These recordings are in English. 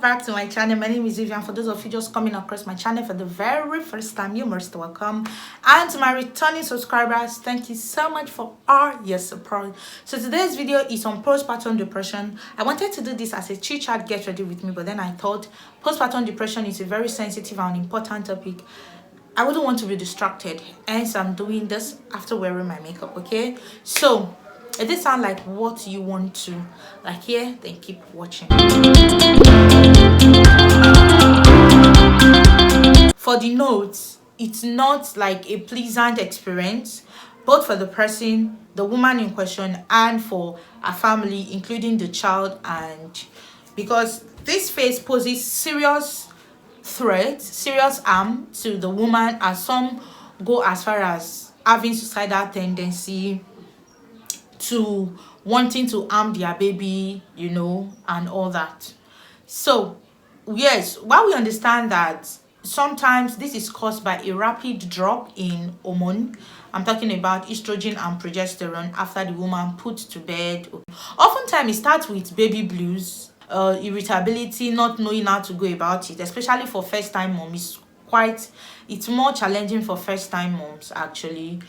back to my channel. My name is Vivian. For those of you just coming across my channel for the very first time, you're most welcome. And to my returning subscribers, thank you so much for all your support. So today's video is on postpartum depression. I wanted to do this as a chit chat, get ready with me, but then I thought postpartum depression is a very sensitive and important topic. I wouldn't want to be distracted, hence I'm doing this after wearing my makeup. Okay, so if this sound like what you want to hear, then keep watching. For the notes, it's not like a pleasant experience, both for the person, the woman in question, and for a family, including the child, and because this phase poses serious threat, serious harm to the woman, as some go as far as having suicidal tendency, to wanting to harm their baby, and all that. So yes, while we understand that sometimes this is caused by a rapid drop in hormone, I'm talking about estrogen and progesterone, after the woman put to bed. Oftentimes it starts with baby blues, irritability, not knowing how to go about it, especially for first time moms. It's more challenging for first time moms, actually.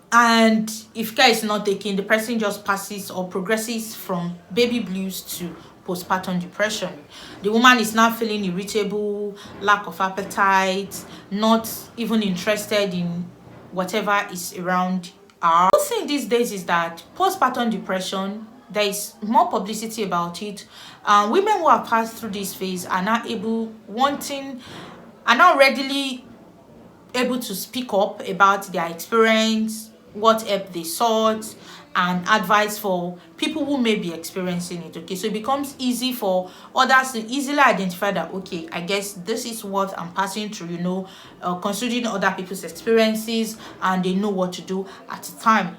And if care is not taken, the person just passes or progresses from baby blues to postpartum depression. The woman is now feeling irritable, lack of appetite, not even interested in whatever is around her. The thing these days is that postpartum depression, there is more publicity about it. Women who have passed through this phase are now readily able to speak up about their experience, what help they sought, and advice for people who may be experiencing it. Okay, so it becomes easy for others to easily identify that, okay, I guess this is what I'm passing through, considering other people's experiences, and they know what to do at the time.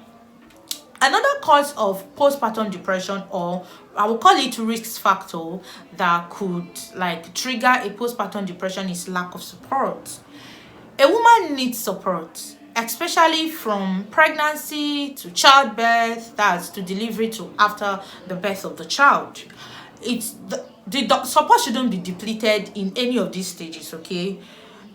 Another cause of postpartum depression, or I will call it risk factor, that could trigger a postpartum depression, is lack of support. A woman needs support, especially from pregnancy to childbirth, that's to delivery to after the birth of the child. The support shouldn't be depleted in any of these stages. Okay,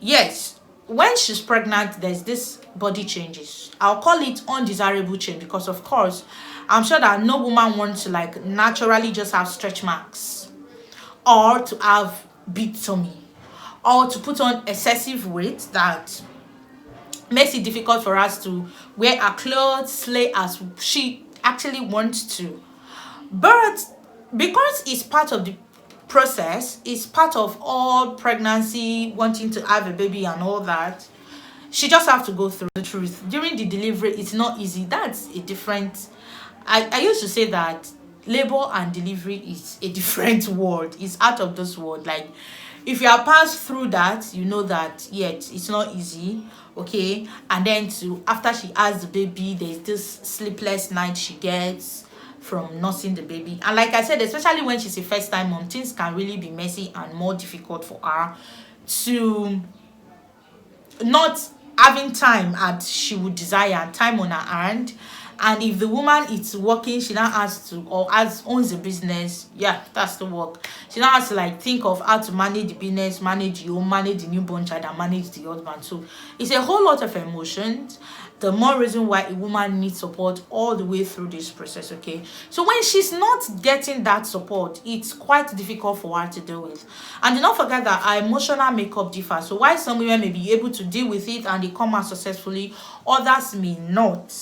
yes, when she's pregnant, there's this body changes. I'll call it undesirable change, because of course I'm sure that no woman wants to naturally just have stretch marks, or to have big tummy, or to put on excessive weight that makes it difficult for us to wear our clothes, slay as she actually wants to. But because it's part of the process, it's part of all pregnancy, wanting to have a baby and all that, she just have to go through the truth. During the delivery, it's not easy. That's a different... I used to say that labor and delivery is a different world. It's out of this world. If you have passed through that, you know that yet it's not easy. Okay, and then after she has the baby, there's this sleepless night she gets from nursing the baby. And like I said, especially when she's a first time mom, things can really be messy and more difficult for her, to not having time as she would desire, time on her hand. And if the woman is working, she now has to, or owns a business, that's the work. She now has to think of how to manage the business, manage the home, manage the newborn child, and manage the husband. So it's a whole lot of emotions. The more reason why a woman needs support all the way through this process. Okay, so when she's not getting that support, it's quite difficult for her to deal with. And do not forget that our emotional makeup differs. So while some women may be able to deal with it and they come out successfully, others may not.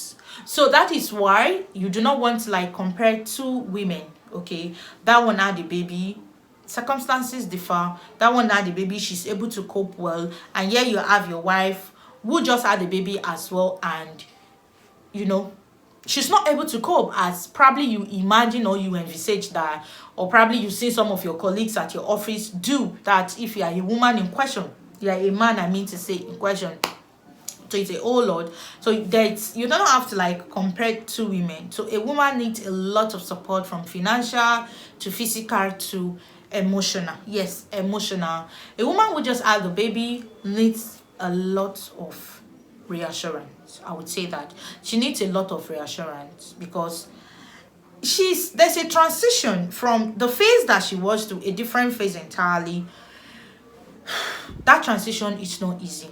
So that is why you do not want to compare two women. Okay, that one had the baby, circumstances differ. That one had the baby, she's able to cope well, and here you have your wife who just had the baby as well, and she's not able to cope as probably you imagine or you envisage that, or probably you see some of your colleagues at your office do that. If you are a woman in question, you are a man, in question. So it's a whole lot. So you don't have to compare two women. So a woman needs a lot of support, from financial to physical to emotional. Yes, emotional. A woman who just had the baby needs a lot of reassurance. I would say that she needs a lot of reassurance, because there's a transition from the phase that she was to a different phase entirely. That transition is not easy.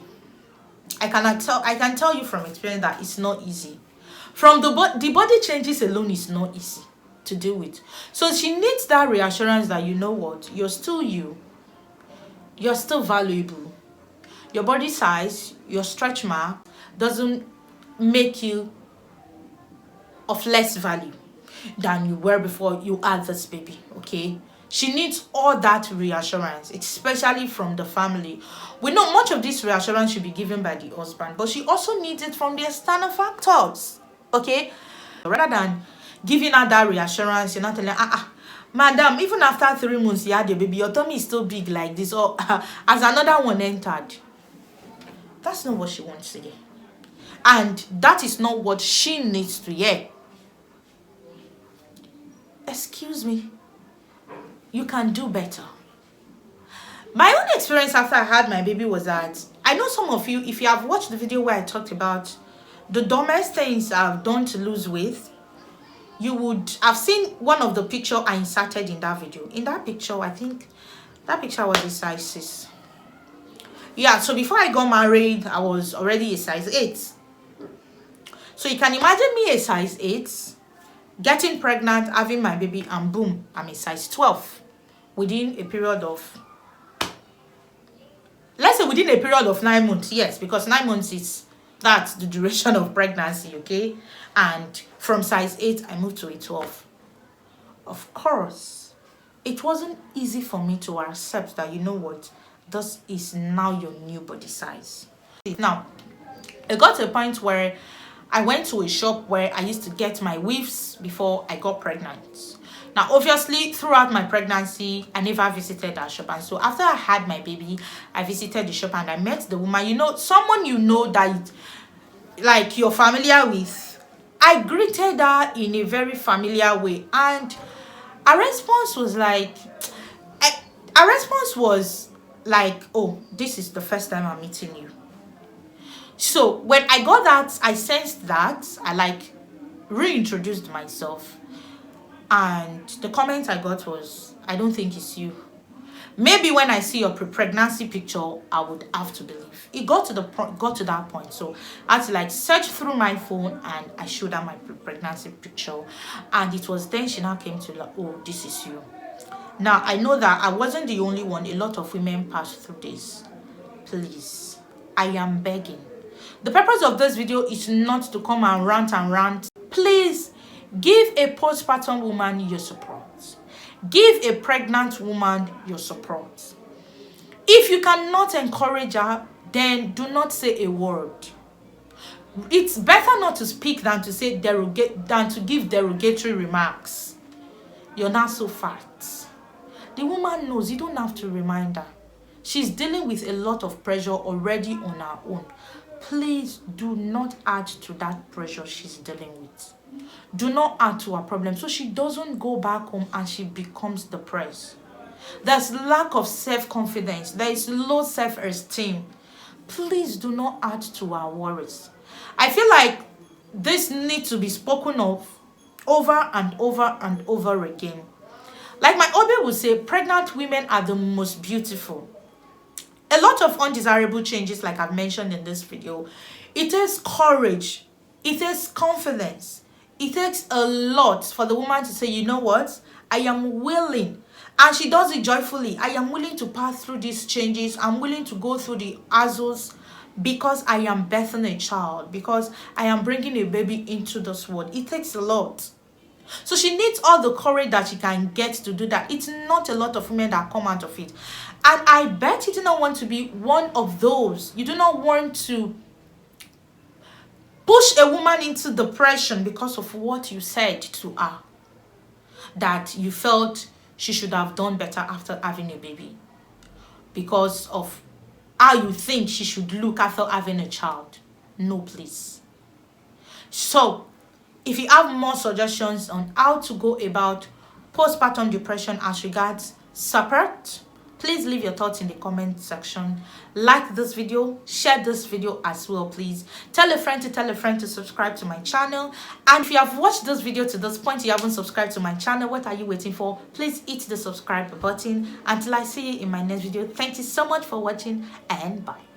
I can tell you from experience that it's not easy. From the body changes alone is not easy to deal with. So she needs that reassurance that, you know what, you're still you. You're still valuable. Your body size, your stretch mark doesn't make you of less value than you were before you had this baby, okay? She needs all that reassurance, especially from the family. We know much of this reassurance should be given by the husband, but she also needs it from the external factors, okay? Rather than giving her that reassurance, you're not telling her, madam, even after 3 months you had a baby, your tummy is still big like this, or as another one entered. That's not what she wants to hear. And that is not what she needs to hear. Excuse me. You can do better. My own experience after I had my baby was that I know some of you, if you have watched the video where I talked about the dumbest things I've done to lose weight, you would have seen one of the picture I inserted in that video. In that picture, I think that picture was a size 6. Yeah, so before I got married, I was already a size 8. So you can imagine me a size 8, getting pregnant, having my baby, and boom, I'm a size 12. Within a period of, let's say within a period of 9 months, yes, because 9 months that's the duration of pregnancy, okay? And from size 8, I moved to a 12. Of course, it wasn't easy for me to accept that, you know what, this is now your new body size. Now, it got to a point where I went to a shop where I used to get my weaves before I got pregnant. Now, obviously, throughout my pregnancy, I never visited that shop. And so after I had my baby, I visited the shop and I met the woman, you know, someone you know that like you're familiar with. I greeted her in a very familiar way. And her response was like, oh, this is the first time I'm meeting you. So when I got that, I sensed that. I like reintroduced myself. And the comment I got was, I don't think it's you. Maybe when I see your pre-pregnancy picture, I would have to believe. It got to that point. So I had to like search through my phone and I showed her my pre-pregnancy picture. And it was then she now came to like, oh, this is you. Now, I know that I wasn't the only one. A lot of women passed through this. Please, I am begging. The purpose of this video is not to come and rant. Please, give a postpartum woman your support. Give a pregnant woman your support. If you cannot encourage her, then do not say a word. It's better not to speak than to say give derogatory remarks. You're not so fat. The woman knows. You don't have to remind her. She's dealing with a lot of pressure already on her own. Please do not add to that pressure she's dealing with. Do not add to her problem so she doesn't go back home and she becomes depressed. There's lack of self-confidence. There is low self-esteem. Please do not add to her worries. I feel like this needs to be spoken of over and over and over again. Like my Obe would say, pregnant women are the most beautiful. A lot of undesirable changes, like I've mentioned in this video, it takes courage, it takes confidence, it takes a lot for the woman to say, you know what, I am willing, and she does it joyfully. I am willing to pass through these changes. I'm willing to go through the hassles because I am birthing a child, because I am bringing a baby into this world. It takes a lot. So she needs all the courage that she can get to do that. It's not a lot of women that come out of it. And I bet you do not want to be one of those. You do not want to push a woman into depression because of what you said to her, that you felt she should have done better after having a baby, because of how you think she should look after having a child. No, please. So if you have more suggestions on how to go about postpartum depression as regards support, Please leave your thoughts in the comment section. Like this video, share this video as well, please. Tell a friend to subscribe to my channel. And if you have watched this video to this point, you haven't subscribed to my channel, what are you waiting for? Please hit the subscribe button. Until I see you in my next video, thank you so much for watching, and bye.